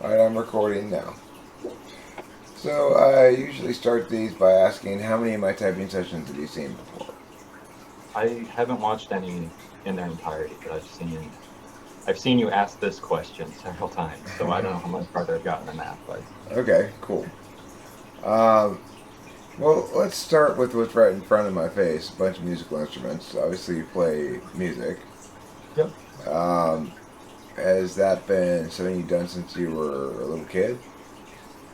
Alright, I'm recording now. So I usually start these by asking how many of my typing sessions have you seen before? I haven't watched any in their entirety, but I've seen you ask this question several times, so I don't know how much farther I've gotten than that, but Okay, cool. Um, well, let's start with what's right in front of my face. A bunch of musical instruments. Obviously, you play music. yep. Um, has that been something you've done since you were a little kid?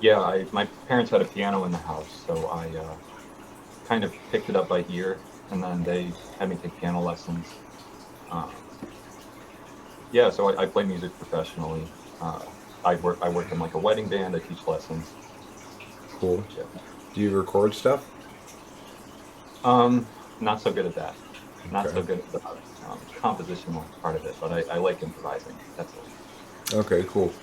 Yeah, my parents had a piano in the house, so I kind of picked it up by ear, and then they had me take piano lessons. Um, yeah, so I play music professionally. Uh, I work in like a wedding band. I teach lessons. Cool. Yeah. Do you record stuff? Um, Not so good at that. Not Okay. so good at the compositional part of it, but I like improvising. That's all. Okay, cool.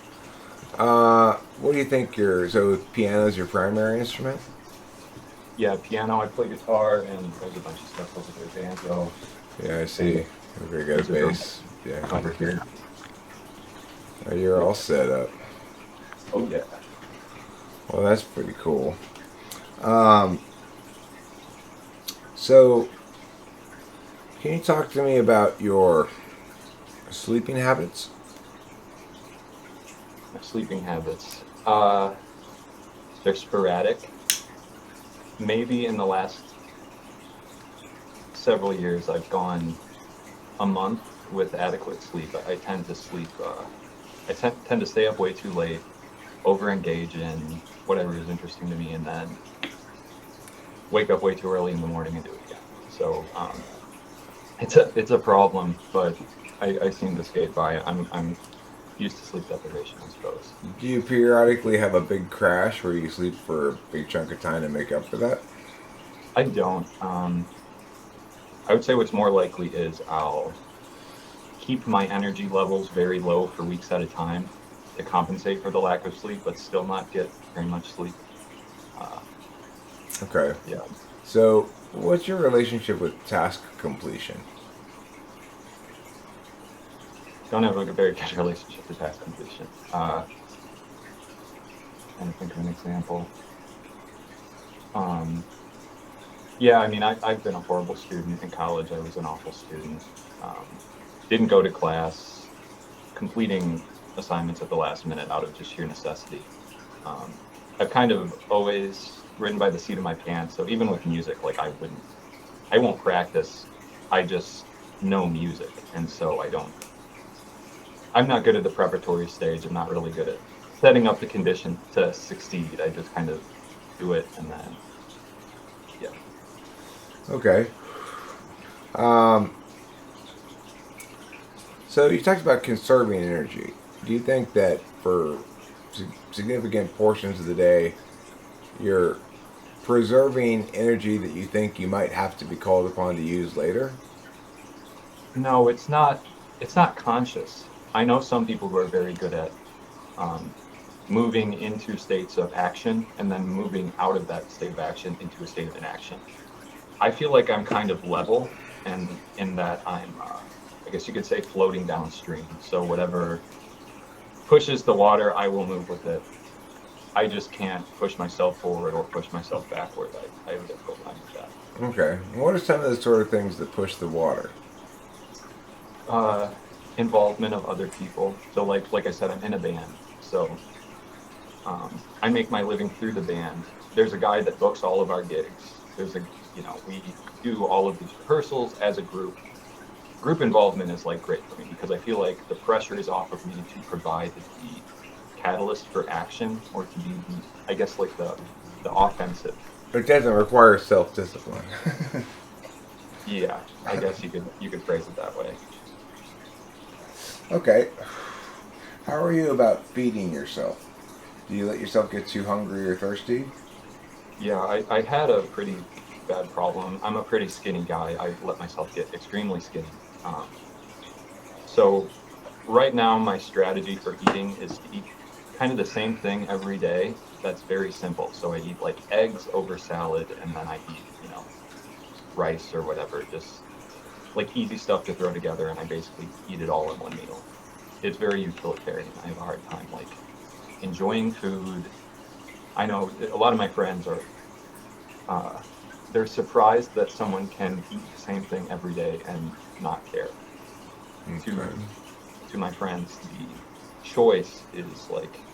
What do you think so piano is your primary instrument? Yeah, piano. I play guitar, and there's a bunch of stuff over there. Banjo, Yeah, I and see. Okay, got a there's a drum bass. Yeah. over here. You're Yeah. all set up. Oh yeah. Well, that's pretty cool. Um, so, can you talk to me about your sleeping habits? My sleeping habits. They're sporadic. Maybe in the last several years, I've gone a month with adequate sleep. I tend to sleep. I tend to stay up way too late, over-engage in whatever is interesting to me, and then wake up way too early in the morning and do it again. So it's a problem, but I seem to skate by it. I'm used to sleep deprivation, I suppose. Do you periodically have a big crash where you sleep for a big chunk of time to make up for that? I don't. I would say what's more likely is I'll keep my energy levels very low for weeks at a time to compensate for the lack of sleep, but still not get very much sleep. Uh, Okay. yeah, So, what's your relationship with task completion? don't have like a very good relationship to task completion. Trying to think of an example. Um, yeah, I mean, I've been a horrible student in college. I was an awful student. Um, didn't go to class, completing assignments at the last minute out of just sheer necessity. Um, I've kind of always ridden by the seat of my pants. So even with music, like I won't practice. I just know music, and so I don't. I'm not good at the preparatory stage. I'm not really good at setting up the condition to succeed. I just kind of do it, and then yeah. Okay. Um, so, you talked about conserving energy. Do you think that for significant portions of the day, you're preserving energy that you think you might have to be called upon to use later? No, it's not. It's not conscious. I know some people who are very good at um, moving into states of action and then moving out of that state of action into a state of inaction. I feel like I'm kind of level, and in that I guess you could say, floating downstream. So whatever pushes the water, I will move with it. I just can't push myself forward or push myself backward. I have a difficult time with that. Okay. What are some of the sort of things that push the water? Uh, Involvement of other people. So like I said, I'm in a band. So I make my living through the band. There's a guy that books all of our gigs. We do all of these rehearsals as a group. Group involvement is like great for me because I feel like the pressure is off of me to provide the catalyst for action, or to be I guess like the offensive. It doesn't require self discipline. Yeah, I guess you could phrase it that way. Okay. How are you about feeding yourself? Do you let yourself get too hungry or thirsty? Yeah, I had a pretty bad problem. I'm a pretty skinny guy. I let myself get extremely skinny. So right now, my strategy for eating is to eat kind of the same thing every day. That's very simple. So I eat like eggs over salad, and then I eat, rice or whatever, just like easy stuff to throw together, and I basically eat it all in one meal. It's very utilitarian. I have a hard time like enjoying food. I know a lot of my friends are, they're surprised that someone can eat the same thing every day and not care. To Okay. to my friends, the choice is like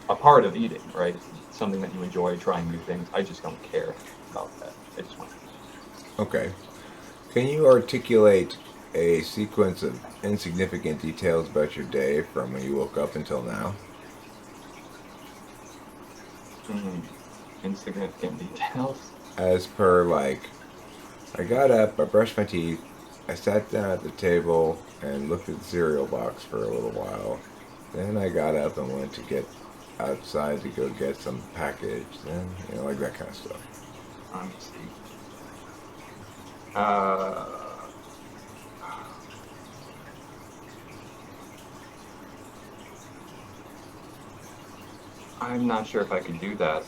a part of eating, right? It's something that you enjoy, trying new things. I just don't care about that. I just want to eat. Okay. Can you articulate a sequence of insignificant details about your day from when you woke up until now? Insignificant details. As per, like, I got up, I brushed my teeth, I sat down at the table and looked at the cereal box for a little while. Then I got up and went to get outside to go get some package. Then, like that kind of stuff. Let me see. Uh, I'm not sure if I could do that.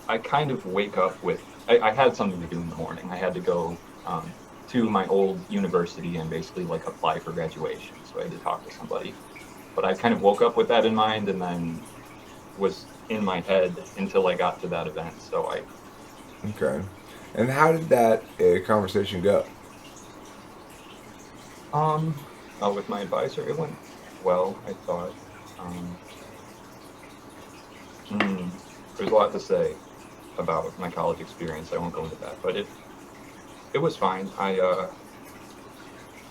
I kind of wake up with, I had something to do in the morning. I had to go to my old university and basically like apply for graduation. So I had to talk to somebody. But I kind of woke up with that in mind and then was in my head until I got to that event. So Okay. And how did that conversation go? um, with my advisor, it went well, I thought. Um, there's a lot to say about my college experience. I won't go into that, but it was fine.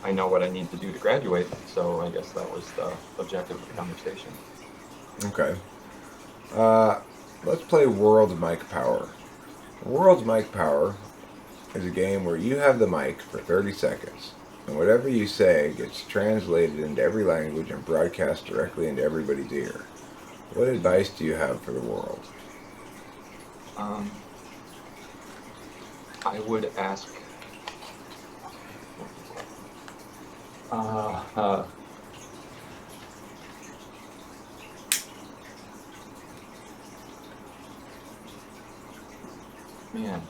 I know what I need to do to graduate, so I guess that was the objective of the conversation. Okay. Uh, let's play World Mic Power. World Mic Power is a game where you have the mic for 30 seconds, and whatever you say gets translated into every language and broadcast directly into everybody's ear. What advice do you have for the world? Um, I would ask. Uh, uh, Man,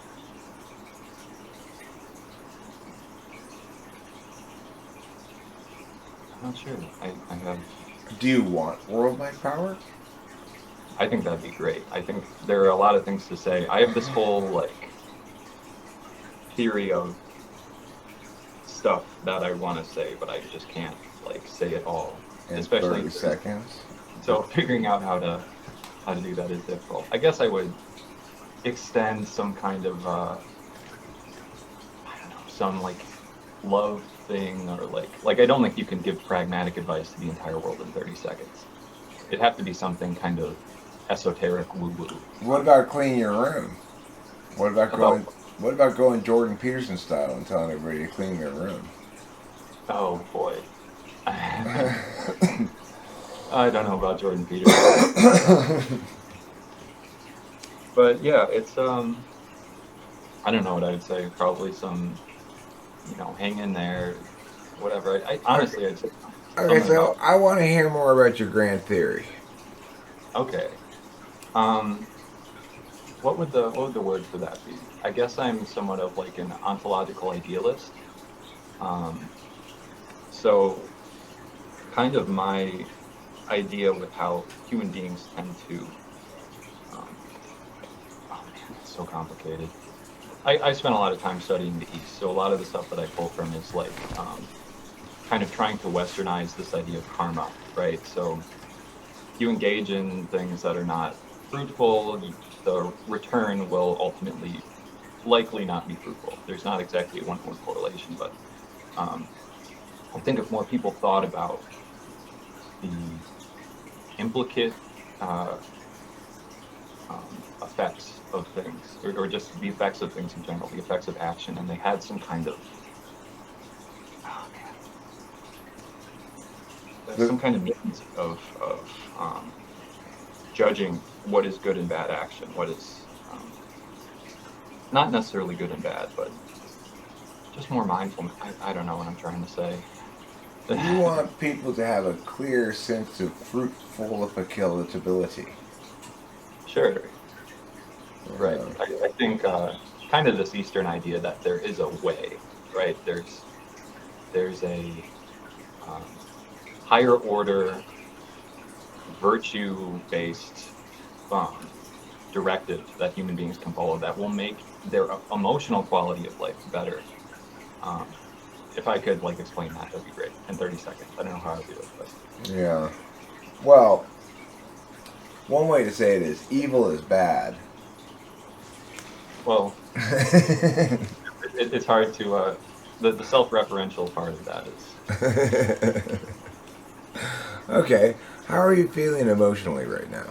I'm not sure. I have. Do you want World Mic Power? I think that'd be great. I think there are a lot of things to say. I have this whole like theory of stuff that I want to say, but I just can't like say it all. In Especially 30 seconds? so figuring out how to do that is difficult. I guess I would extend some kind of I don't know, some like love thing or like I don't think you can give pragmatic advice to the entire world in 30 seconds. It'd have to be something kind of esoteric woo woo. What about cleaning your room? What about going? About What about going Jordan Peterson style and telling everybody to clean their room? oh boy. I don't know about Jordan Peterson. But yeah, it's I don't know what I would say. Probably some, hang in there, whatever. I honestly, I'd say Okay, something so about I want to hear more about your grand theory. okay. Um, what would the word for that be? I guess I'm somewhat of like an ontological idealist. Um, so kind of my idea with how human beings tend to. Um, oh man, it's so complicated. I spent a lot of time studying the East, so a lot of the stuff that I pull from is like kind of trying to westernize this idea of karma, right? So you engage in things that are not fruitful, the return will ultimately likely not be fruitful. There's not exactly a one-to-one correlation, but um, I think if more people thought about the implicate uh, effects of things, or just the effects of things in general, the effects of action, and they had some kind of oh man, The, some kind of means of judging what is good and bad action, what is not necessarily good and bad, but just more mindful. I don't know what I'm trying to say. you want people to have a clear sense of fruitful applicability. Sure, right. Uh, I think kind of this Eastern idea that there is a way, right? There's a um, higher order virtue-based um, directive that human beings can follow that will make their emotional quality of life better. Um, if I could like explain that, that'd be great in 30 seconds. I don't know how I'd do it, but Yeah. Well, one way to say it is evil is bad. well, it's hard to the self-referential part of that is Okay. How are you feeling emotionally right now?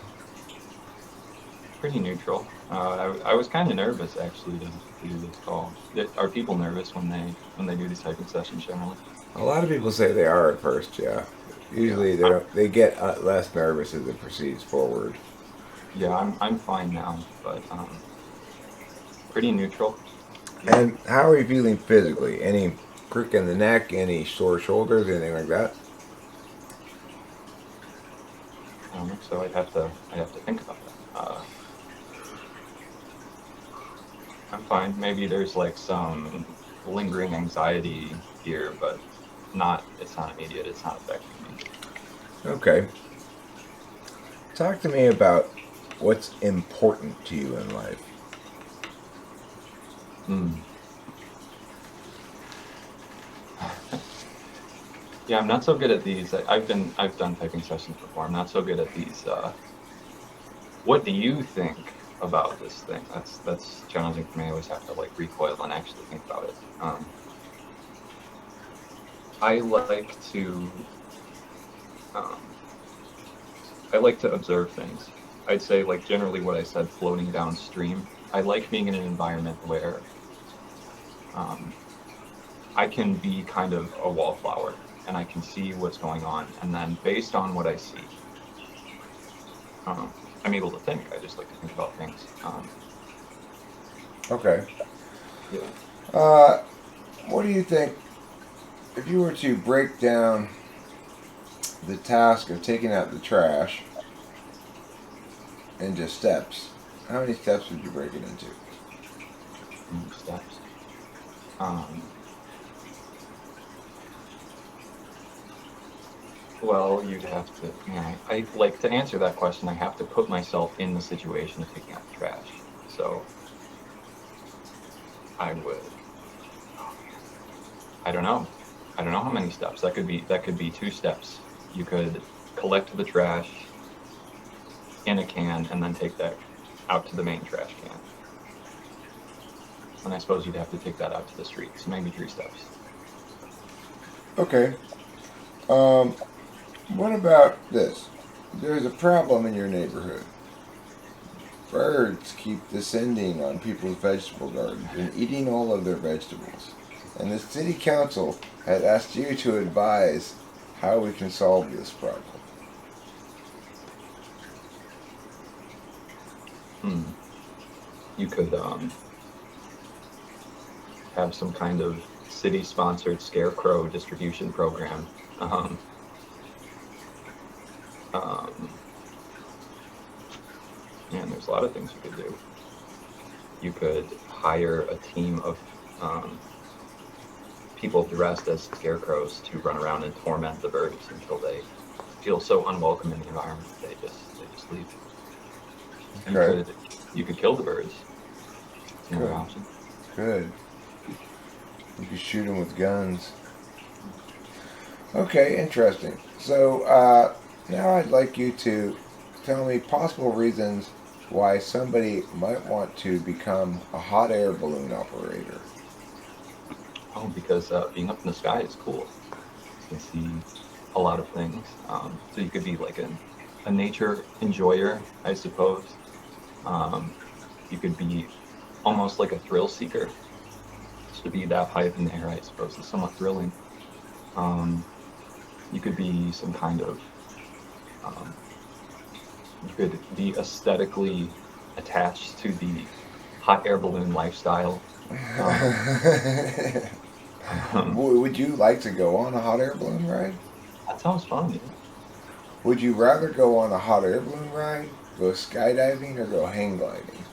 pretty neutral. I was kind of nervous actually to do this call. Are people nervous when they do these typing sessions generally? A lot of people say they are at first, yeah. Yeah, Usually they get less nervous as it proceeds forward. yeah, I'm fine now, but pretty neutral. Yeah. And how are you feeling physically? Any crick in the neck, any sore shoulders, anything like that? So I have to think about that. I'm fine. Maybe there's like some lingering anxiety here, but it's not immediate. It's not affecting me. Okay. Talk to me about what's important to you in life. Hmm. Yeah, I'm not so good at these. I've done typing sessions before. I'm not so good at these. What do you think about this thing? That's challenging for me. I always have to like recoil and actually think about it. I like to um, I like to observe things. I'd say like generally what I said, floating downstream. I like being in an environment where um, I can be kind of a wallflower and I can see what's going on, and then based on what I see, um, I'm able to think. I just like to think about things. Okay. Yeah. Uh, what do you think if you were to break down the task of taking out the trash into steps? How many steps would you break it into? Steps. Um, well, you'd have to. You know, I like to answer that question. I have to put myself in the situation of taking out the trash. So I would. I don't know. I don't know how many steps. That could be 2 steps. You could collect the trash in a can and then take that out to the main trash can. And I suppose you'd have to take that out to the street. So maybe 3 steps. Okay. What about this? There's a problem in your neighborhood. Birds keep descending on people's vegetable gardens and eating all of their vegetables. And the city council has asked you to advise how we can solve this problem. Hmm. You could have some kind of city-sponsored scarecrow distribution program. Um, um, Man, there's a lot of things you could do. You could hire a team of people dressed as scarecrows to run around and torment the birds until they feel so unwelcome in the environment they just leave. Okay. You could kill the birds. It's another Good. option. Good. You could shoot them with guns. Okay, interesting. So now I'd like you to tell me possible reasons why somebody might want to become a hot air balloon operator. Oh, because being up in the sky is cool. You can see a lot of things. So you could be like a nature enjoyer, I suppose. You could be almost like a thrill seeker. To be that high up in the air, I suppose, is somewhat thrilling. You could be some kind of you could be aesthetically attached to the hot air balloon lifestyle. Would you like to go on a hot air balloon ride? That sounds fun. Yeah. Would you rather go on a hot air balloon ride, go skydiving, or go hang gliding?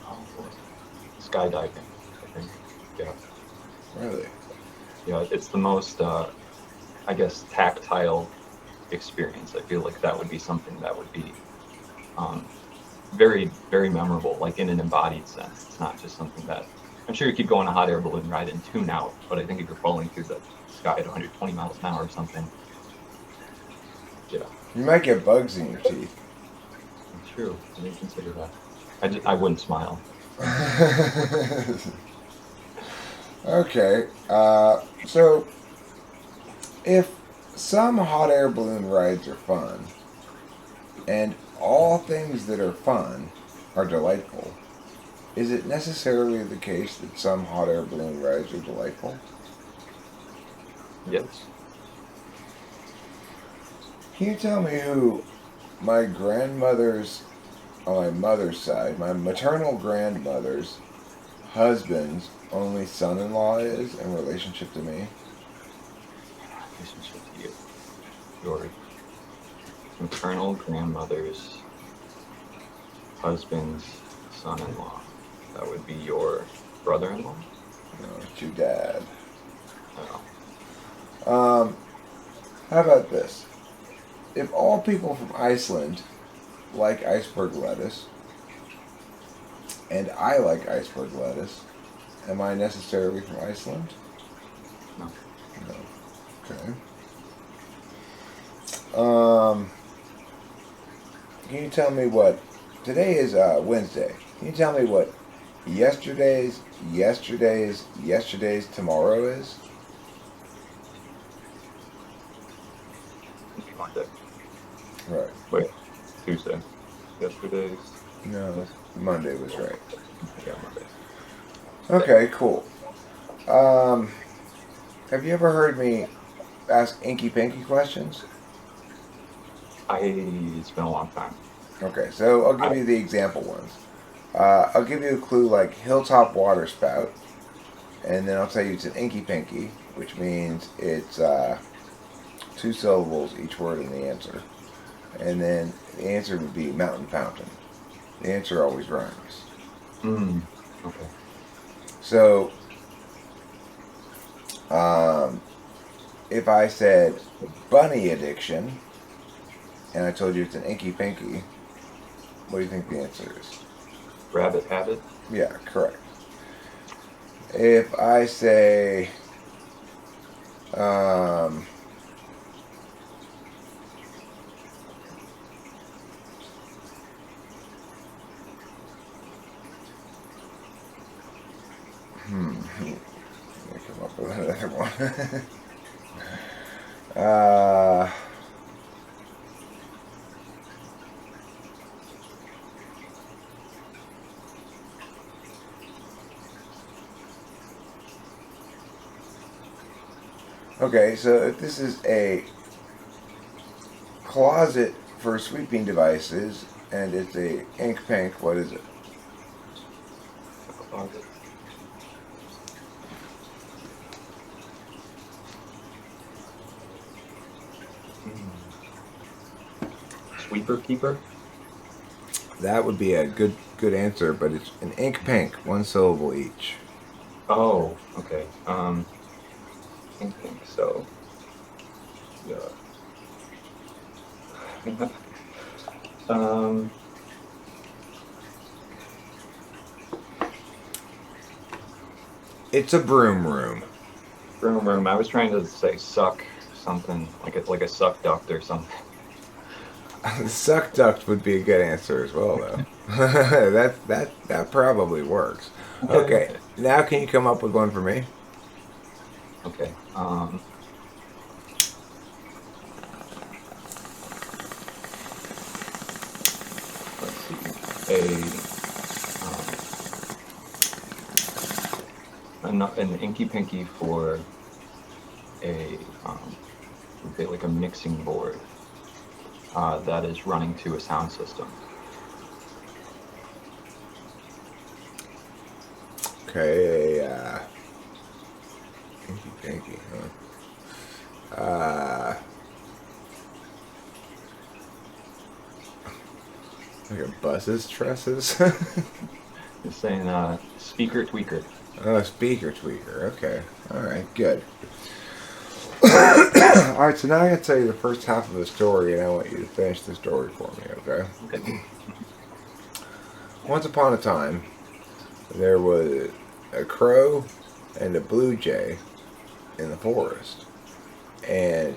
Oh, skydiving, I think. Yeah. Really? Yeah, it's the most, I guess, tactile experience. I feel like that would be something that would be very, very memorable, like in an embodied sense. It's not just something that, I'm sure you could go on a hot air balloon ride and tune out, but I think if you're falling through the sky at 120 miles an hour or something, yeah. You might get bugs in your teeth. True, I didn't consider that. I wouldn't smile. Okay, so if some hot air balloon rides are fun, and all things that are fun are delightful, is it necessarily the case that some hot air balloon rides are delightful? Yes. Can you tell me who my grandmother's, on my mother's side, my maternal grandmother's husband's only son-in-law is in relationship to me? Relationship to you. Your maternal grandmother's husband's son-in-law. That would be your brother-in-law? No, it's your dad. Oh. How about this? If all people from Iceland like iceberg lettuce, and I like iceberg lettuce, am I necessarily from Iceland? No. No. Okay. Can you tell me what, today is Wednesday. Can you tell me what yesterday's tomorrow is? Monday. Right. Wait, Tuesday. Yesterday's. No, Monday was right. Yeah, Monday. Okay, cool. Have you ever heard me ask inky pinky questions? It's been a long time. Okay, so I'll give you the example ones. I'll give you a clue like hilltop water spout, and then I'll tell you it's an inky pinky, which means it's 2 syllables each word in the answer. And then the answer would be mountain fountain. The answer always rhymes. Okay. So, if I said bunny addiction, and I told you it's an inky pinky, what do you think the answer is? Rabbit habit? Yeah, correct. If I say, let me come up with another one. Okay, so if this is a closet for sweeping devices and it's a ink pink, what is it? A closet. Sweeper keeper? That would be a good answer, but it's an ink pink, 1 syllable each. Oh, okay. Kinting, so yeah. It's a broom room. Broom. I was trying to say suck something like a suck duct or something. Suck duct would be a good answer as well, though. that probably works. Okay, now can you come up with one for me? Okay. Let's see. An inky pinky for like a mixing board that is running to a sound system. Okay, inky pinky, huh? Like a buzz's tresses? You're saying speaker tweaker. Oh, speaker tweaker. Okay. All right. Good. Alright, so now I'm going to tell you the first half of the story, and I want you to finish the story for me, okay? Okay. Once upon a time, there was a crow and a blue jay in the forest. And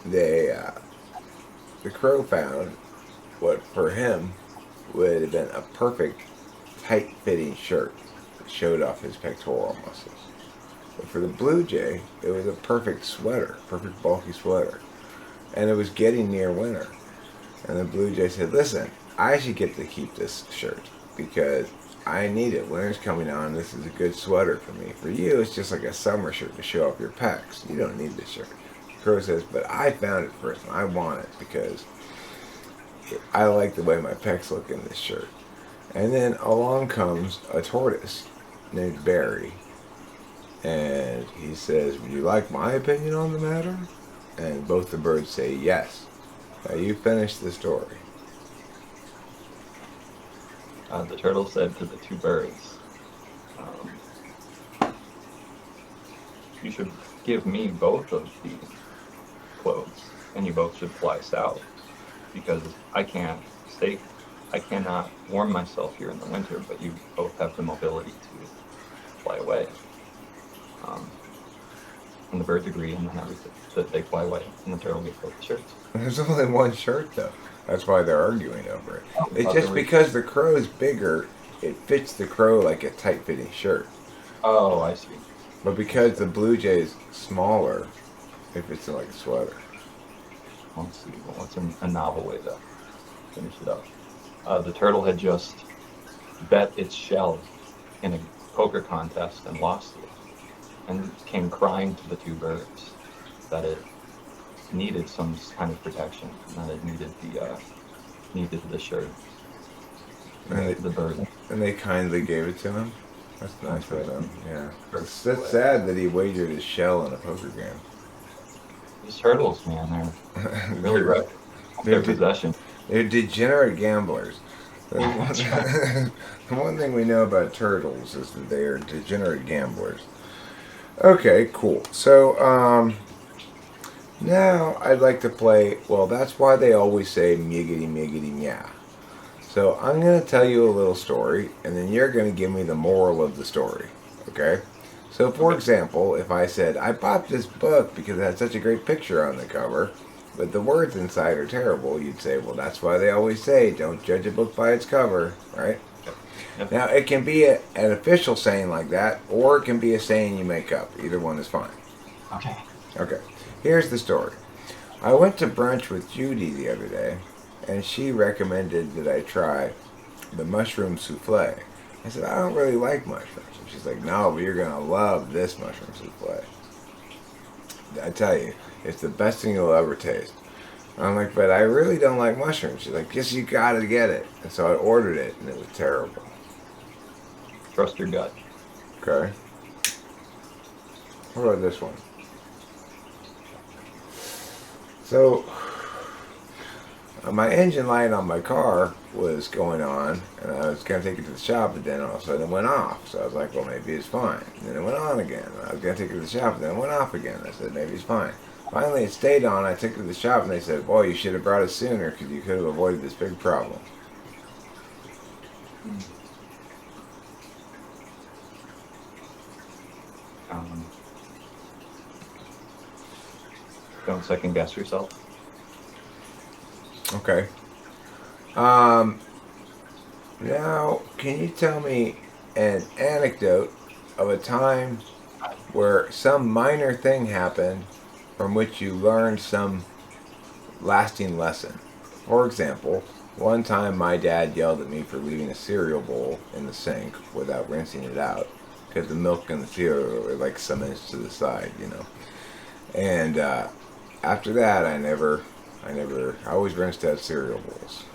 the crow found what for him would have been a perfect tight-fitting shirt that showed off his pectoral muscles. But for the blue jay, it was a perfect sweater, perfect bulky sweater. And it was getting near winter. And the blue jay said, listen, I should get to keep this shirt because I need it. Winter's coming on. This is a good sweater for me. For you, it's just like a summer shirt to show off your pecs. You don't need this shirt. The crow says, but I found it first and I want it because I like the way my pecs look in this shirt. And then along comes a tortoise named Barry. And he says, would you like my opinion on the matter? And both the birds say yes. Now you finish the story. The turtle said to the two birds, you should give me both of the clothes, and you both should fly south, because I cannot warm myself here in the winter, but you both have the mobility to fly away. And the birds agree, and then that they fly away, and the turtle gets both the shirts. There's only one shirt, though. That's why they're arguing over it. Oh, It's just because the crow is bigger, it fits the crow like a tight-fitting shirt. Oh, I see. But because the blue jay is smaller, it fits in like a sweater. Let's see. Well, what's a novel way to finish it up? The turtle had just bet its shell in a poker contest and lost it, and came crying to the two birds that it needed some kind of protection, and that it needed the shirt. And The bird. And they kindly gave it to him. That's nice of right. them. Yeah. That's sad that he wagered his shell in a poker game. These turtles, man, they're really rough. They're Their possession. They're degenerate gamblers. The one thing we know about turtles is that they are degenerate gamblers. Okay, cool. So, now I'd like to play, well, that's why they always say miggity miggity meow. So I'm going to tell you a little story, and then you're going to give me the moral of the story. Okay? So, for example, if I said, I bought this book because it had such a great picture on the cover, but the words inside are terrible, you'd say, well, that's why they always say, don't judge a book by its cover, right? Yep. Now, it can be an official saying like that, or it can be a saying you make up. Either one is fine. Okay. Okay, here's the story. I went to brunch with Judy the other day, and she recommended that I try the mushroom souffle. I said, I don't really like mushrooms. And she's like, no, but you're going to love this mushroom souffle. I tell you, it's the best thing you'll ever taste. I'm like, but I really don't like mushrooms. She's like, yes, you got to get it. And so I ordered it, and it was terrible. Trust your gut. Okay. What about this one? So, my engine light on my car was going on, and I was going to take it to the shop, but then all of a sudden it went off. So I was like, well, maybe it's fine. And then it went on again. And I was going to take it to the shop, and then it went off again. I said, maybe it's fine. Finally, it stayed on. I took it to the shop, and they said, boy, you should have brought it sooner because you could have avoided this big problem. Don't second guess yourself. Okay. Now, can you tell me an anecdote of a time where some minor thing happened from which you learned some lasting lesson? For example, one time my dad yelled at me for leaving a cereal bowl in the sink without rinsing it out because the milk and the cereal were like some inch to the side, you know. And after that, I always rinsed out cereal bowls.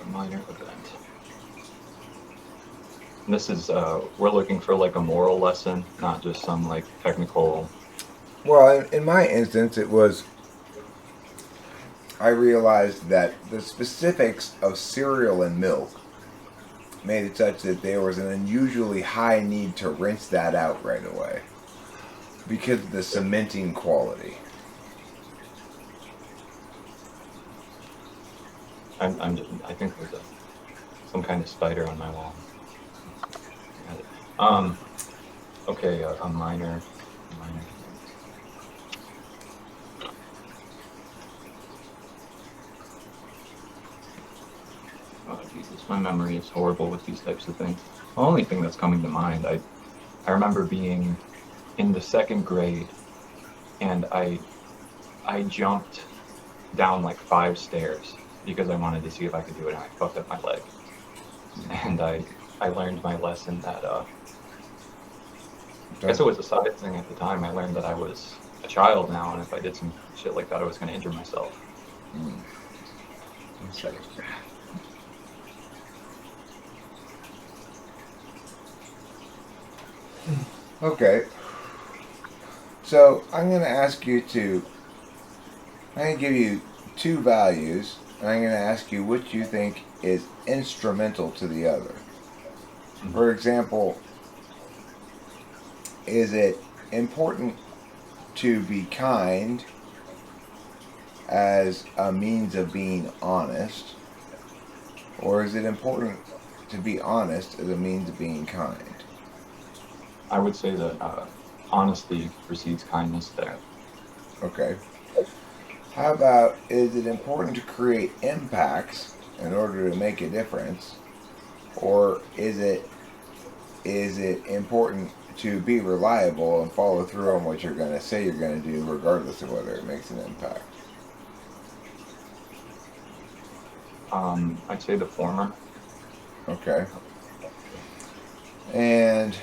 A minor event. And this is, we're looking for like a moral lesson, not just some like technical. Well, in my instance, it was, I realized that the specifics of cereal and milk made it such that there was an unusually high need to rinse that out right away because of the cementing quality. I think there's some kind of spider on my wall. Okay, a minor. Oh Jesus, my memory is horrible with these types of things. The only thing that's coming to mind, I remember being in the second grade, and I jumped down like 5 stairs because I wanted to see if I could do it, and I fucked up my leg. And I learned my lesson that I guess it was a side thing at the time. I learned that I was a child now, and if I did some shit like that, I was going to injure myself. Okay. So I'm going to give you 2 values, and I'm going to ask you which you think is instrumental to the other. For example, is it important to be kind as a means of being honest, or is it important to be honest as a means of being kind? I would say that honesty precedes kindness there. Okay. How about, is it important to create impacts in order to make a difference, or is it important to be reliable and follow through on what you're going to say you're going to do, regardless of whether it makes an impact? I'd say the former. Okay. And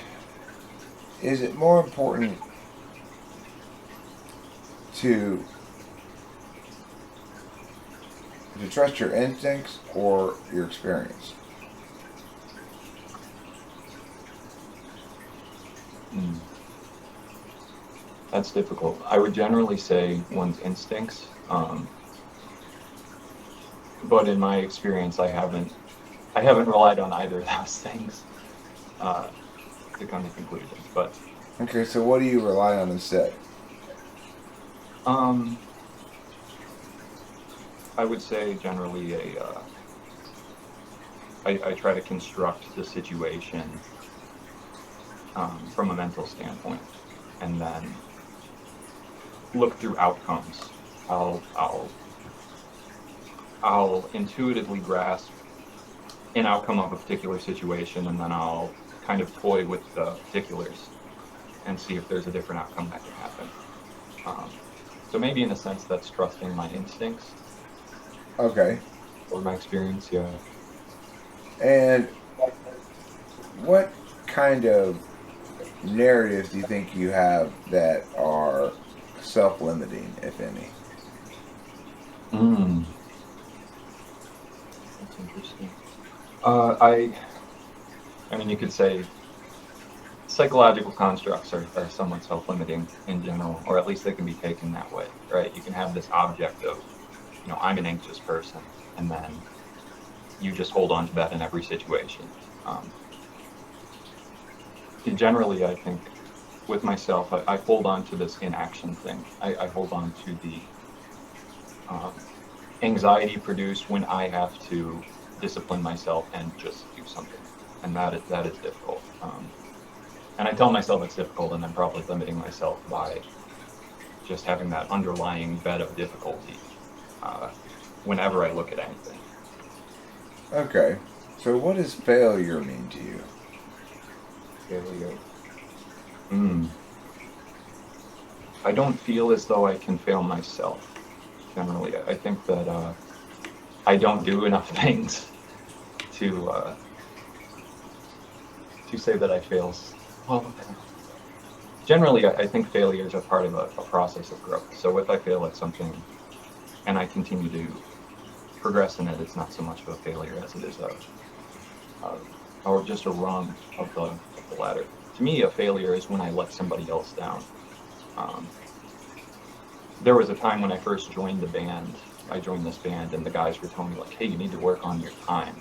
is it more important to trust your instincts or your experience? That's difficult. I would generally say one's instincts, but in my experience, I haven't relied on either of those things to come to conclusions. But okay, so what do you rely on instead? I would say generally I try to construct the situation from a mental standpoint, and then look through outcomes. I'll intuitively grasp an outcome of a particular situation, and then I'll kind of toy with the particulars and see if there's a different outcome that can happen. So maybe in a sense that's trusting my instincts. Okay. Or my experience, yeah. And what kind of narratives do you think you have that are self-limiting, if any? That's interesting. I mean, you could say psychological constructs are somewhat self-limiting in general, or at least they can be taken that way, right? You can have this object of, I'm an anxious person, and then you just hold on to that in every situation. Generally, I think with myself, I hold on to this inaction thing. I hold on to the anxiety produced when I have to discipline myself and just do something, and that is difficult. And I tell myself it's difficult, and I'm probably limiting myself by just having that underlying bed of difficulty whenever I look at anything. Okay, so what does failure mean to you? Failure. I don't feel as though I can fail myself. Generally, I think that I don't do enough things to say that I fail. Well, generally, I think failures are part of a process of growth. So if I fail at something and I continue to progress in it, it's not so much of a failure as it is or just a rung of the ladder. To me, a failure is when I let somebody else down. There was a time when I first joined the band. I joined this band, and the guys were telling me, like, hey, you need to work on your time.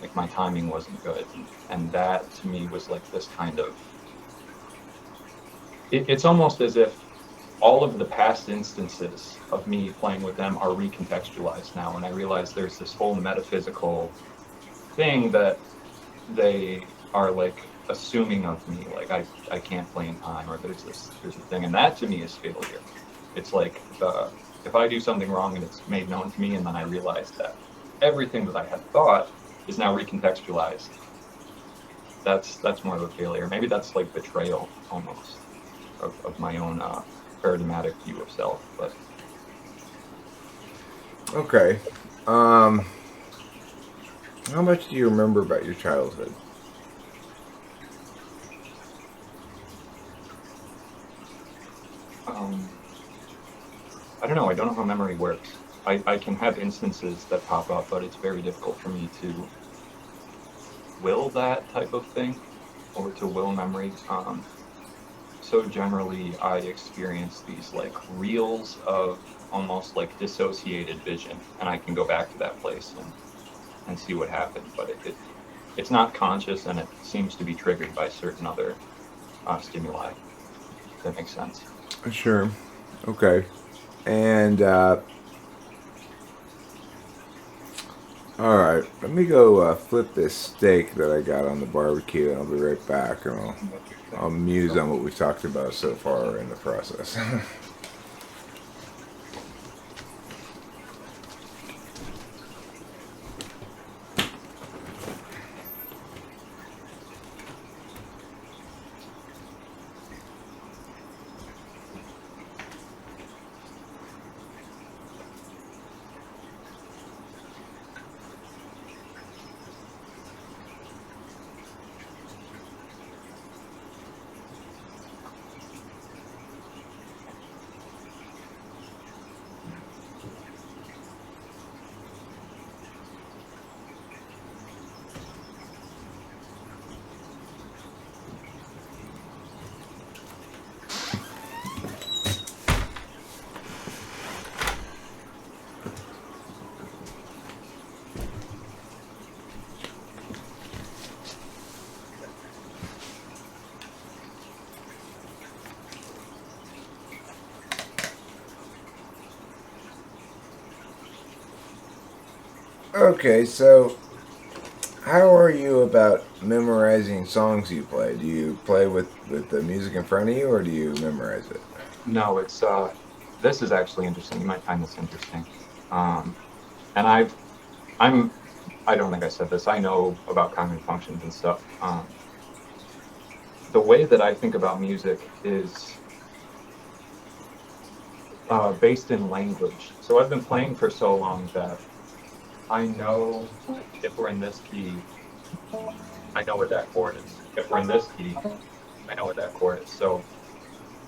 like my timing wasn't good, and that to me was like this kind of. It's almost as if all of the past instances of me playing with them are recontextualized now, and I realize there's this whole metaphysical thing that they are like assuming of me, like I can't play in time, or there's a thing, and that to me is failure. It's like if I do something wrong and it's made known to me, and then I realize that everything that I had thought is now recontextualized. That's more of a failure. Maybe that's like betrayal almost of my own paradigmatic view of self. But Okay. How much do you remember about your childhood? I don't know. I don't know how memory works. I can have instances that pop up, but it's very difficult for me to will that type of thing or to will memory. So generally, I experience these like reels of almost like dissociated vision, and I can go back to that place and see what happened. But it's not conscious, and it seems to be triggered by certain other stimuli. If that makes sense. Sure. Okay. And all right, let me go flip this steak that I got on the barbecue, and I'll be right back, and I'll muse on what we've talked about so far in the process. Okay, so how are you about memorizing songs you play? Do you play with the music in front of you, or do you memorize it? No, it's this is actually interesting. You might find this interesting. And I'm I don't think I said this. I know about cognitive functions and stuff. The way that I think about music is based in language. So I've been playing for so long that I know if we're in this key, I know what that chord is. If we're in this key, I know what that chord is. So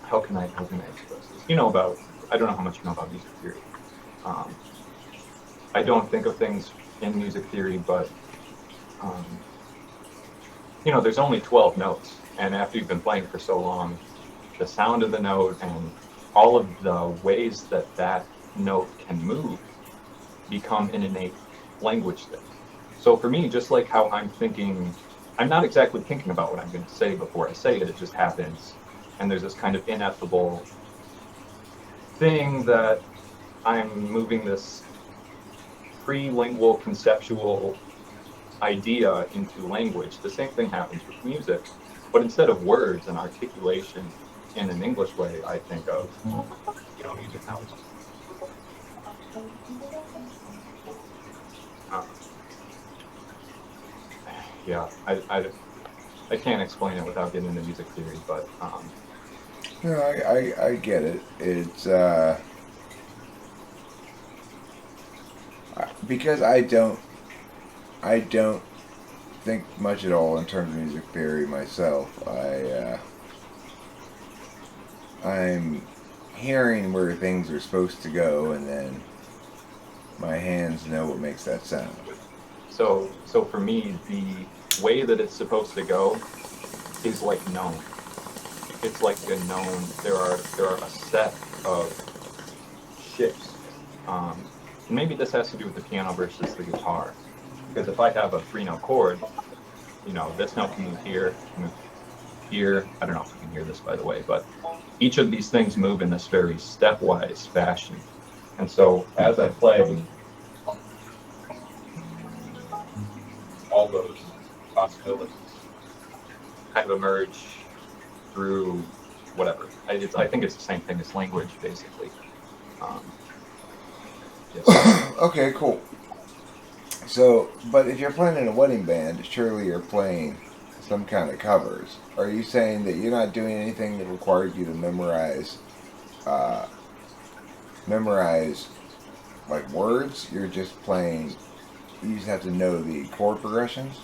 how can I express this? You know about, I don't know how much you know about music theory. Um, I don't think of things in music theory, but um, there's only 12 notes, and after you've been playing for so long, the sound of the note and all of the ways that that note can move become an innate language thing. So for me, just like how I'm thinking, I'm not exactly thinking about what I'm going to say before I say it, it just happens. And there's this kind of ineffable thing that I'm moving this pre-lingual conceptual idea into language. The same thing happens with music, but instead of words and articulation in an English way, I think of, music now. Yeah, I can't explain it without getting into music theory, but No, I get it. It's because I don't think much at all in terms of music theory myself. I'm hearing where things are supposed to go, and then my hands know what makes that sound. so for me, the way that it's supposed to go is like known. It's like a known. There are a set of shifts. Maybe this has to do with the piano versus the guitar. Because if I have a 3-note chord, this note can move here, move here. I don't know if you can hear this, by the way, but each of these things move in this very stepwise fashion. And so as I play, all those possibilities kind of emerge through whatever. I think it's the same thing as language, basically. Um, yeah. Okay, cool. So, but if you're playing in a wedding band, surely you're playing some kind of covers. Are you saying that you're not doing anything that requires you to uh, memorize like words? You're just playing. You just have to know the chord progressions.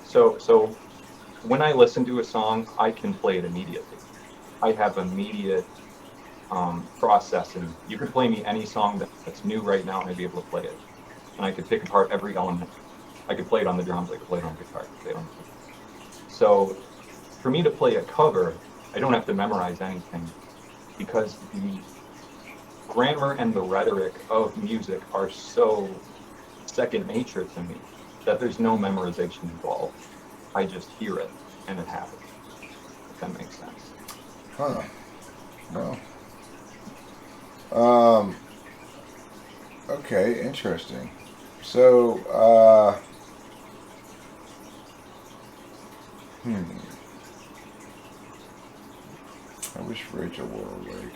So when I listen to a song, I can play it immediately. I have immediate processing. You can play me any song that's new right now, and I'd be able to play it. And I could pick apart every element. I could play it on the drums, I could play it on the guitar, I could play it on the keyboard. So for me to play a cover, I don't have to memorize anything because the grammar and the rhetoric of music are so second nature to me that there's no memorization involved. I just hear it and it happens, if that makes sense. Huh. Well. Okay, interesting. So, I wish Rachel were awake.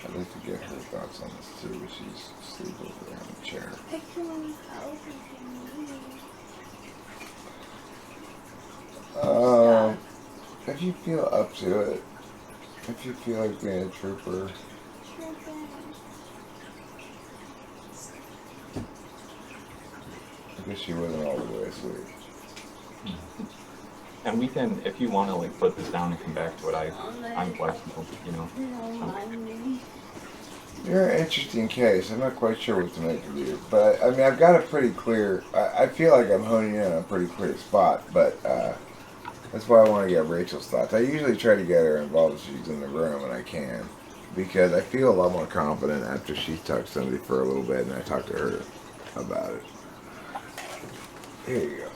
I'd like to get her thoughts on this too, but she's asleep over there in the chair. I can help If you feel up to it, if you feel like being a trooper, I guess she wasn't all the way asleep. And we can, if you want to like put this down and come back to it, I'm flexible, You're an interesting case. I'm not quite sure what to make of you, but I mean, I've got a pretty clear. I feel like I'm honing in on a pretty clear spot, but that's why I want to get Rachel's thoughts. I usually try to get her involved if she's in the room when I can, because I feel a lot more confident after she's talked to somebody for a little bit and I talk to her about it. Here you go.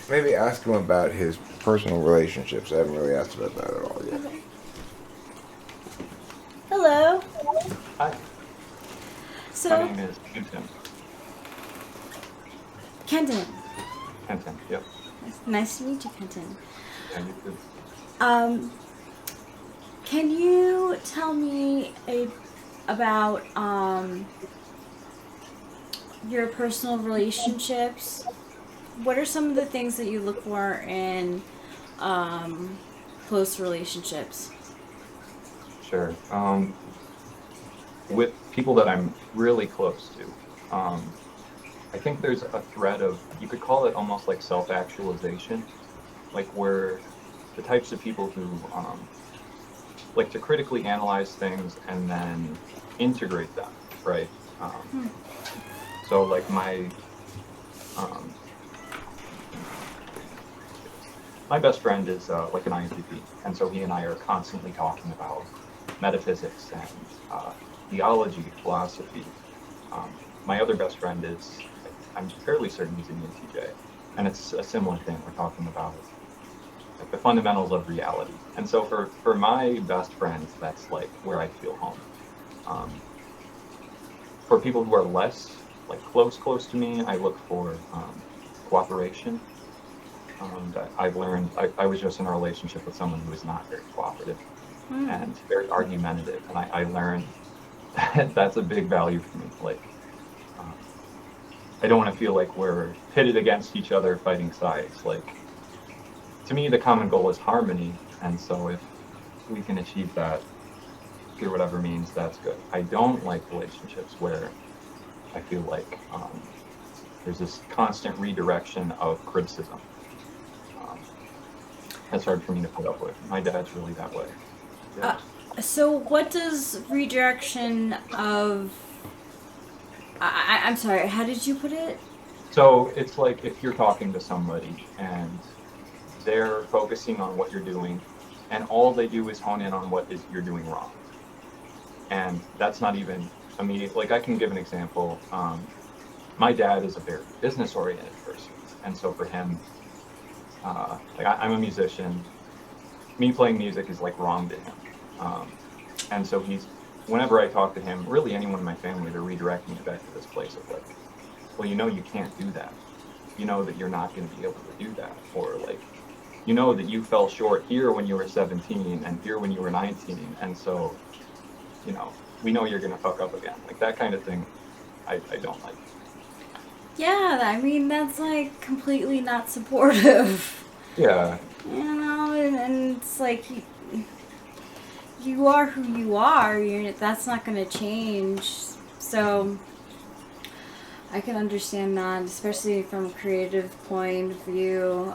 Maybe ask him about his personal relationships. I haven't really asked about that at all yet. Okay. Hello. Hi. So, My name is Kinting. Kenton. Kinting, yep. Nice to meet you, Kenton. Yeah, you too. Can you tell me about your personal relationships? What are some of the things that you look for in close relationships? Sure. With people that I'm really close to, I think there's a thread of, you could call it almost like self-actualization, like where the types of people who like to critically analyze things and then integrate them, right? So like my best friend is like an INTP, and so he and I are constantly talking about metaphysics and theology, philosophy. My other best friend is, I'm fairly certain he's an ENTJ, and it's a similar thing. We're talking about like the fundamentals of reality. And so for my best friends, that's like where I feel home. For people who are less like close to me, I look for cooperation. I've learned, I was just in a relationship with someone who was not very cooperative and very argumentative, and I learned that that's a big value for me. Like, I don't want to feel like we're pitted against each other fighting sides. Like, to me, the common goal is harmony, and so if we can achieve that through whatever means, that's good. I don't like relationships where I feel like there's this constant redirection of criticism. That's hard for me to put up with. My dad's really that way. Yeah. So what does redirection of... I'm sorry, how did you put it? So it's like if you're talking to somebody and they're focusing on what you're doing and all they do is hone in on what is you're doing wrong. And that's not even immediate. Like I can give an example. my dad is a very business-oriented person, and so for him, I'm a musician. Me playing music is like wrong to him, and so whenever I talk to him, really anyone in my family, they're redirecting me back to this place of like, well, you can't do that. You know that you're not going to be able to do that, or like, you know that you fell short here when you were 17 and here when you were 19, and so, we know you're going to fuck up again. Like that kind of thing, I don't like. Yeah, I mean, that's like completely not supportive. Yeah. And it's like, you are who you are. That's not going to change. So, I can understand that, especially from a creative point of view.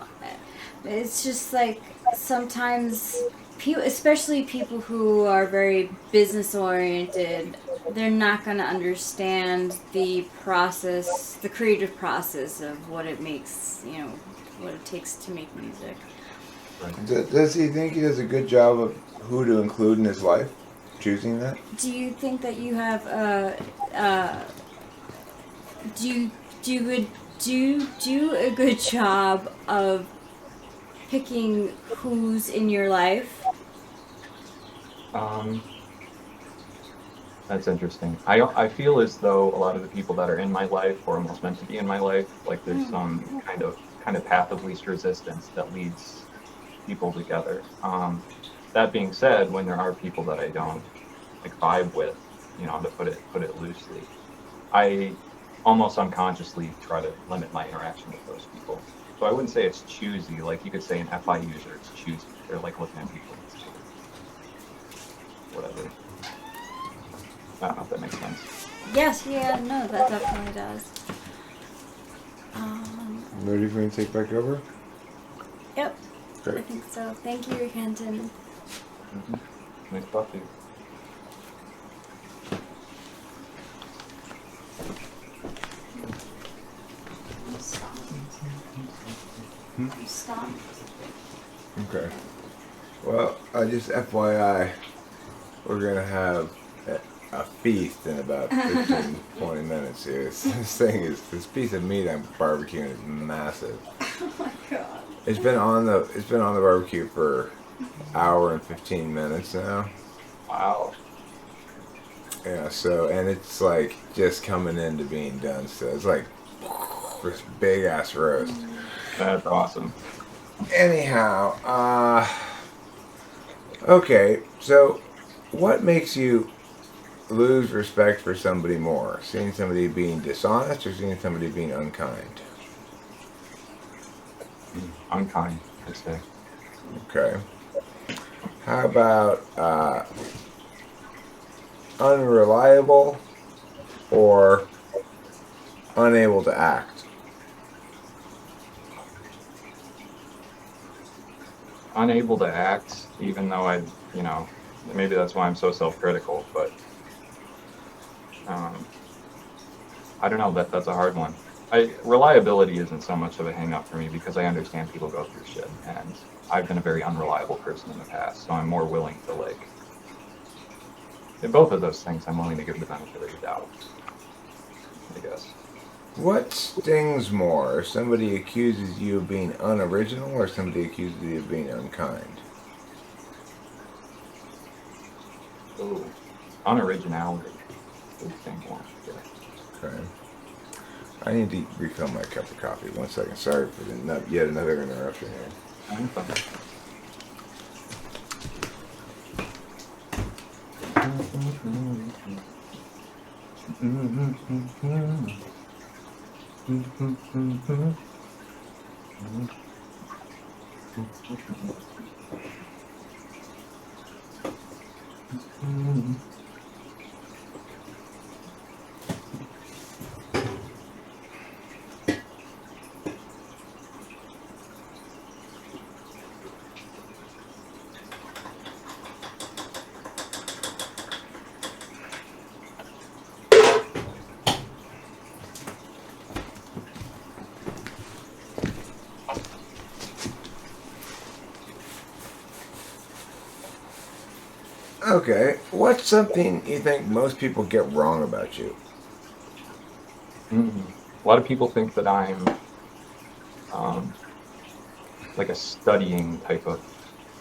It's just like, sometimes, especially people who are very business-oriented, they're not going to understand the process, the creative process of what it makes, what it takes to make music. Right. Does he think he does a good job of who to include in his life, choosing that? Do you think that you have do you do a good job of picking who's in your life? That's interesting. I feel as though a lot of the people that are in my life, or almost meant to be in my life, like there's some kind of path of least resistance that leads people together. That being said, when there are people that I don't like vibe with, to put it loosely, I almost unconsciously try to limit my interaction with those people. So I wouldn't say it's choosy. Like you could say an FI user, it's choosy. They're like looking at people. Whatever. I don't know if that makes sense. Yes, yeah, no, that definitely does. Ready for me to take back over? Yep. Great. I think so. Thank you, Kinting. Mm-hmm. Nice talk to you. Stop. Okay. Well, just FYI, we're going to have a feast in about 15, 20 minutes here. This piece of meat I'm barbecuing is massive. Oh my god. It's been on the barbecue for an hour and 15 minutes now. Wow. Yeah, and it's like just coming into being done. So it's like this big ass roast. That's awesome. Anyhow, okay, so what makes you lose respect for somebody more? Seeing somebody being dishonest or seeing somebody being unkind? Unkind, I'd say. Okay. How about unreliable or unable to act? Unable to act, even though maybe that's why I'm so self-critical, but I don't know, that's a hard one. Reliability isn't so much of a hang-up for me because I understand people go through shit, and I've been a very unreliable person in the past, so I'm more willing to in both of those things, I'm willing to give the benefit of the doubt, I guess. What stings more? If somebody accuses you of being unoriginal or somebody accuses you of being unkind? Ooh, unoriginality. Good thing more. Yeah. Okay. I need to refill my cup of coffee. 1 second. Sorry for yet another interruption here. I'm fine. Okay. What's something you think most people get wrong about you? A lot of people think that I'm like a studying type of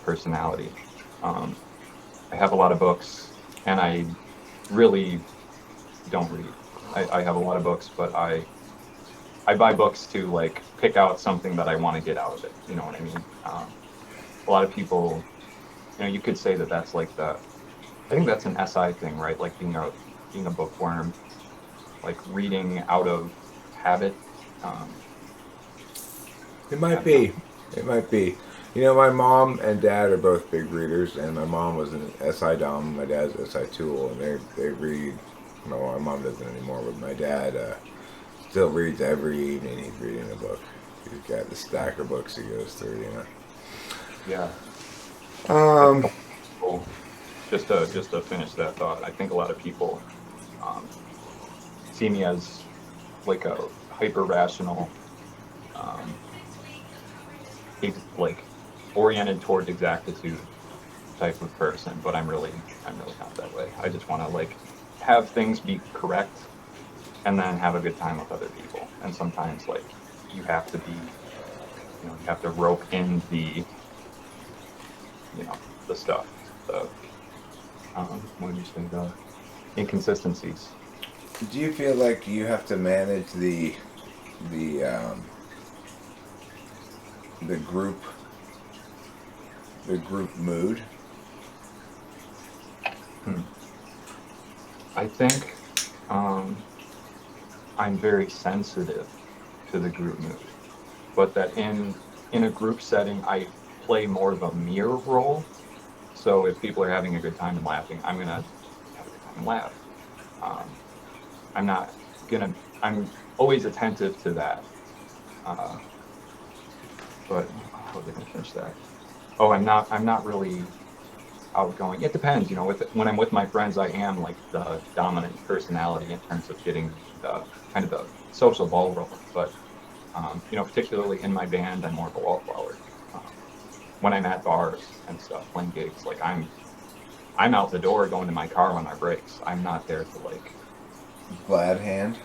personality. Um, I have a lot of books, and I really don't read. I have a lot of books, but I buy books to like pick out something that I want to get out of it. You know what I mean? A lot of people, you could say that that's like I think that's an SI thing, right? Like being a bookworm, like reading out of habit. Um, It I might don't know. be. It might be. My mom and dad are both big readers, and my mom was an SI Dom, my dad's SI Tool, and they read. No, my mom doesn't anymore, but my dad still reads every evening. He's reading a book. He's got the stack of books he goes through. Yeah. I think Um, a lot of people, just to finish that thought, I think a lot of people um, see me as like a hyper rational, um, like oriented towards exactitude type of person, but I'm really not that way. I just want to like have things be correct and then have a good time with other people. And sometimes like you have to be, you have to rope in the stuff, the what do you say, the inconsistencies. do you feel like you have to manage the um, the group mood? Hmm. I think um, I'm very sensitive to the group mood, but that in a group setting, I play more of a mirror role. So if people are having a good time and laughing, I'm gonna have a good time and laugh. Um, I'm not gonna. I'm always attentive to that. Uh, but how was I gonna finish that? Oh, I'm not really outgoing. It depends, when I'm with my friends, I am like the dominant personality in terms of getting the kind of the social ball rolling. But particularly in my band, I'm more of a wallflower. Um, when I'm at bars and stuff, playing gigs, like I'm out the door going to my car on my breaks. I'm not there to like, Glad hand.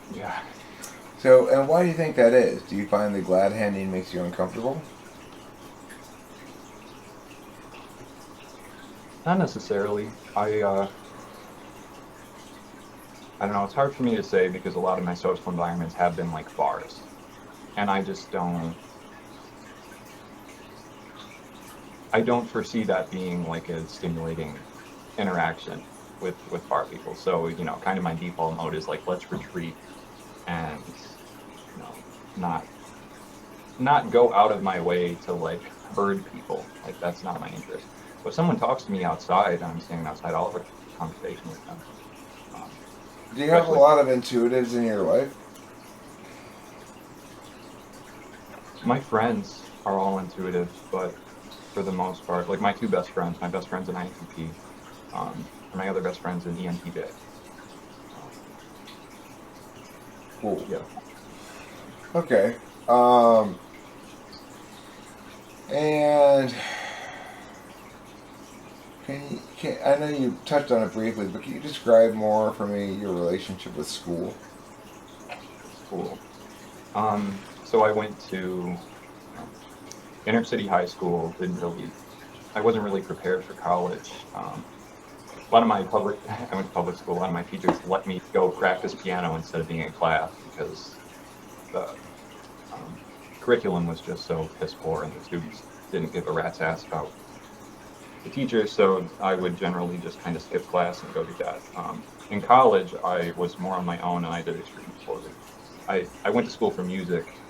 yeah, So, and why do you think that is? Do you find the glad handing makes you uncomfortable? not necessarily. I don't know. It's hard for me to say because a lot of my social environments have been like bars, and I just don't. I don't foresee that being like a stimulating interaction with bar people. So, kind of my default mode is like let's retreat and you know not not go out of my way to like herd people. Like that's not my interest. But if someone talks to me outside and I'm standing outside, I'll have a conversation with them. Um, Do you have a especially lot of intuitives in your life? my friends are all intuitive, but for the most part, like my best friends in INTP, and my other best friends in ENTJ. Um, Cool. yeah. Okay. And I know you touched on it briefly, but can you describe more for me your relationship with school? School. So I went to um, inner city high school. I wasn't really prepared for college. A lot of my I went to public school. A lot of my teachers let me go practice piano instead of being in class because the um, curriculum was just so piss poor, and the students didn't give a rat's ass about the teacher. So I would generally just kind of skip class and go do that. In college, I was more on my own, and I did extremely poorly. I went to school for music,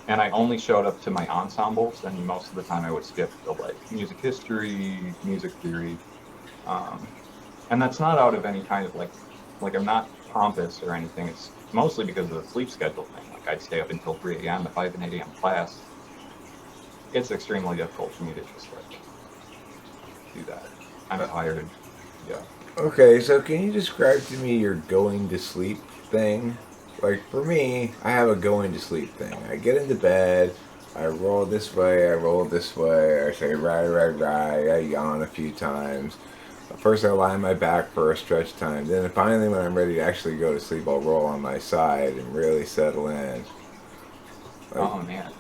and I only showed up to my ensembles, and most of the time I would skip the like music history, music theory, um, and that's not out of any kind of like I'm not pompous or anything. It's mostly because of the sleep schedule thing. Like I'd stay up until 3 a.m. if I have an 8 a.m. class. It's extremely difficult for me to just like do that. I'm tired. Yeah. Okay, so can you describe to me your going to sleep thing? Like for me, I have a going to sleep thing. I get into bed, I roll this way, I roll this way, I say right, right, right, I yawn a few times. First, I lie on my back for a stretch time. Then, finally, when I'm ready to actually go to sleep, I'll roll on my side and really settle in. Like, Oh man,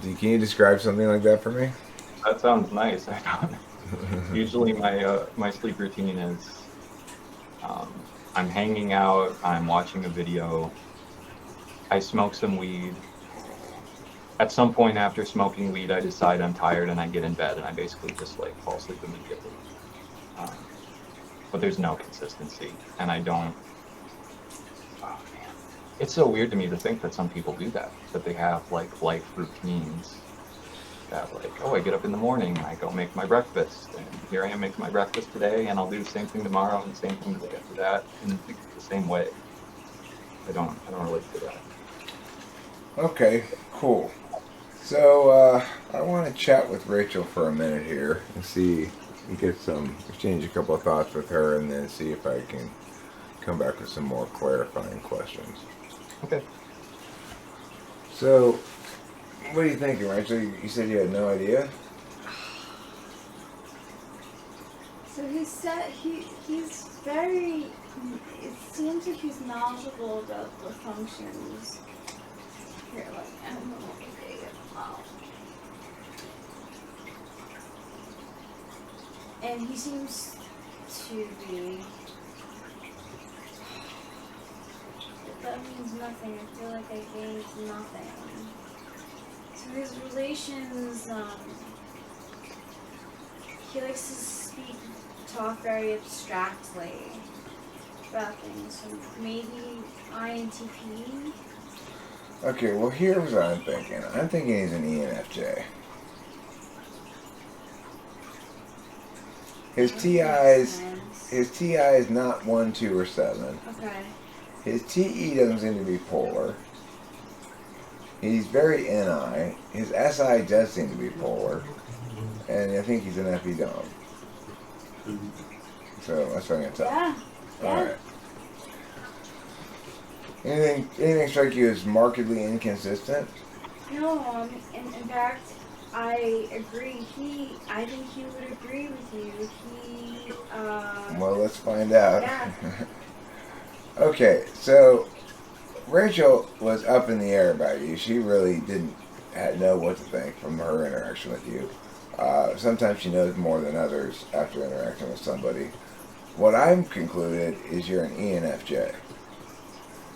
can you describe something like that for me? that sounds nice. I don't. Usually, my sleep routine is I'm hanging out, I'm watching a video, I smoke some weed. At some point after smoking weed, I decide I'm tired and I get in bed and I basically just like fall asleep immediately. Um, but there's no consistency, and I don't. Oh man, it's so weird to me to think that some people do that. That they have like life routines. That like, oh, I get up in the morning, I go make my breakfast, and here I am making my breakfast today, and I'll do the same thing tomorrow and the same thing the day after that, in the same way. I don't relate to that. Okay, cool. So, I want to chat with Rachel for a minute here and see, exchange a couple of thoughts with her, and then see if I can come back with some more clarifying questions. Okay. So, what are you thinking, Rachel? You said you had no idea? So he's very. It seems like he's knowledgeable about the functions. Here, like I don't know what they get. And he seems to be. But that means nothing. I feel like I gained nothing. So his relations, he likes to talk very abstractly about things. So maybe INTP. Okay, well, here's what I'm thinking. I'm thinking he's an ENFJ. His TI is not 1, 2, or 7. Okay. His TE doesn't seem to be polar. He's very NI. His SI does seem to be polar. And I think he's an FE dom. So that's what I'm going to tell you. Yeah. Alright. Anything strike you as markedly inconsistent? No, in fact, I agree. I think he would agree with you. Well, let's find out. Yeah. Okay, so Rachel was up in the air about you. She really didn't know what to think from her interaction with you. Sometimes she knows more than others after interacting with somebody. What I've concluded is you're an ENFJ.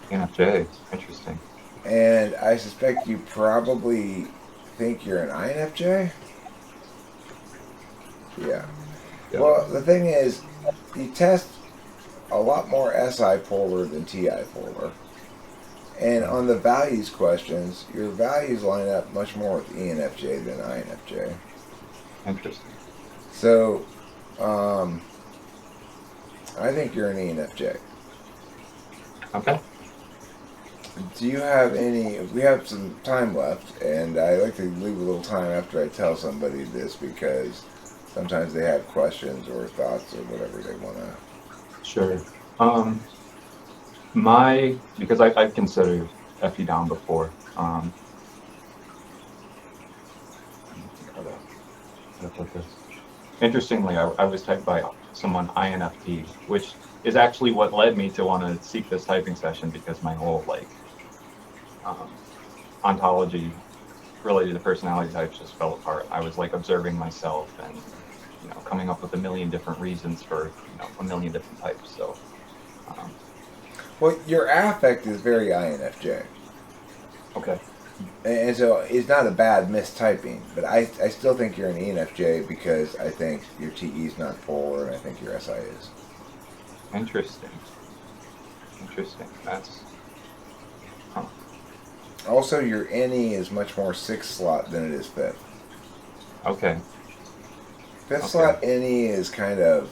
ENFJ, interesting. And I suspect you probably think you're an INFJ? Yeah. Yep. Well, the thing is, you test a lot more SI polar than TI polar. And on the values questions, your values line up much more with ENFJ than INFJ. Interesting. So, I think you're an ENFJ. Okay. Do you have any? We have some time left, and I like to leave a little time after I tell somebody this because sometimes they have questions or thoughts or whatever they want to. Sure. Because I've considered FE down before. How to put this? Interestingly, I was typed by someone INFP, which is actually what led me to want to seek this typing session because my whole ontology related to personality types just fell apart. I was like observing myself and coming up with a million different reasons for a million different types. So. Well, your affect is very INFJ. Okay. And so it's not a bad mistyping, but I still think you're an ENFJ because I think your TE is not polar and I think your SI is. Interesting. That's... Huh. Also, your NE is much more 6th slot than it is 5th. Okay. 5th slot NE is kind of...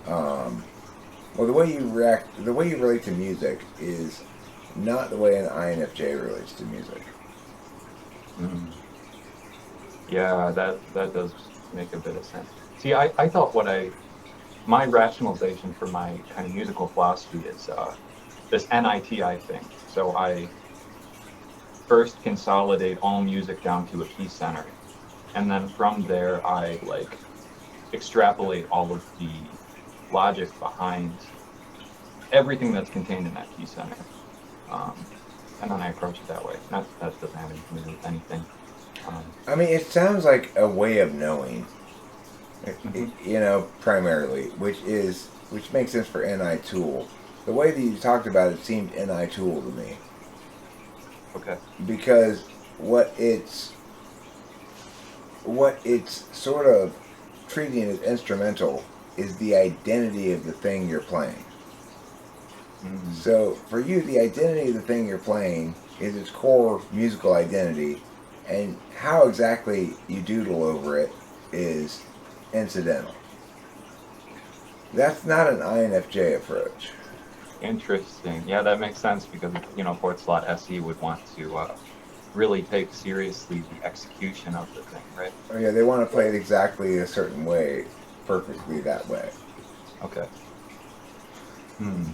well, the way you relate to music is not the way an INFJ relates to music. Mm. Yeah, that does make a bit of sense. See, I thought my rationalization for my kind of musical philosophy is this NITI thing. So I first consolidate all music down to a key center, and then from there I extrapolate all of the logic behind everything that's contained in that key center. And then I approach it that way. Not that doesn't have anything to do with anything. I mean, it sounds like a way of knowing, Mhm. primarily, which makes sense for NI tool. The way that you talked about it seemed NI tool to me, Okay. because what it's sort of treating as instrumental is the identity of the thing you're playing. Mm-hmm. So for you, the identity of the thing you're playing is its core musical identity, and how exactly you doodle over it is incidental. That's not an INFJ approach. Interesting. Yeah, that makes sense because /SE would want to really take seriously the execution of the thing, right? Oh yeah, they want to play it exactly a certain way, perfectly that way. Okay. Hmm.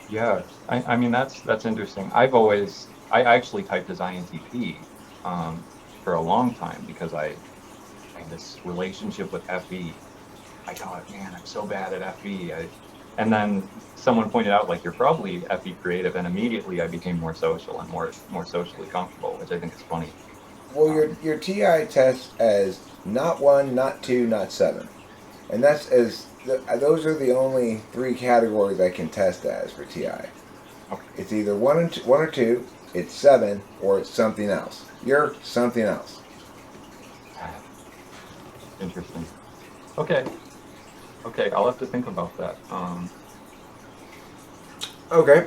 Yeah, I mean that's interesting. I actually typed as INTP for a long time because I had this relationship with FE. I thought, man, I'm so bad at FE. And then someone pointed out, like, you're probably FE creative, and immediately I became more social and more socially comfortable, which I think is funny. Well, Um, your TI tests as not 1, not 2, not 7, and those are the only 3 categories I can test as for TI. okay. It's either 1 or 2, it's 7, or it's something else. You're something else. Interesting. Okay. Okay, I'll have to think about that. Okay.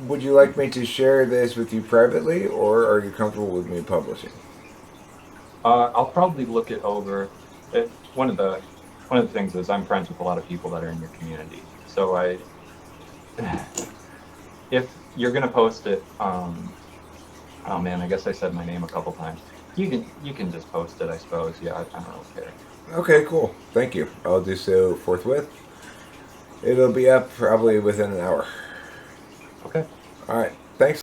Would you like me to share this with you privately, or are you comfortable with me publishing? I'll probably look it over. It, one of the things is I'm friends with a lot of people that are in your community. So if you're gonna post it, oh man, I guess I said my name a couple times. You can just post it, I suppose. Yeah, I don't really care. Okay, cool. Thank you. I'll do so forthwith. It'll be up probably within an hour. Okay. All right. Thanks.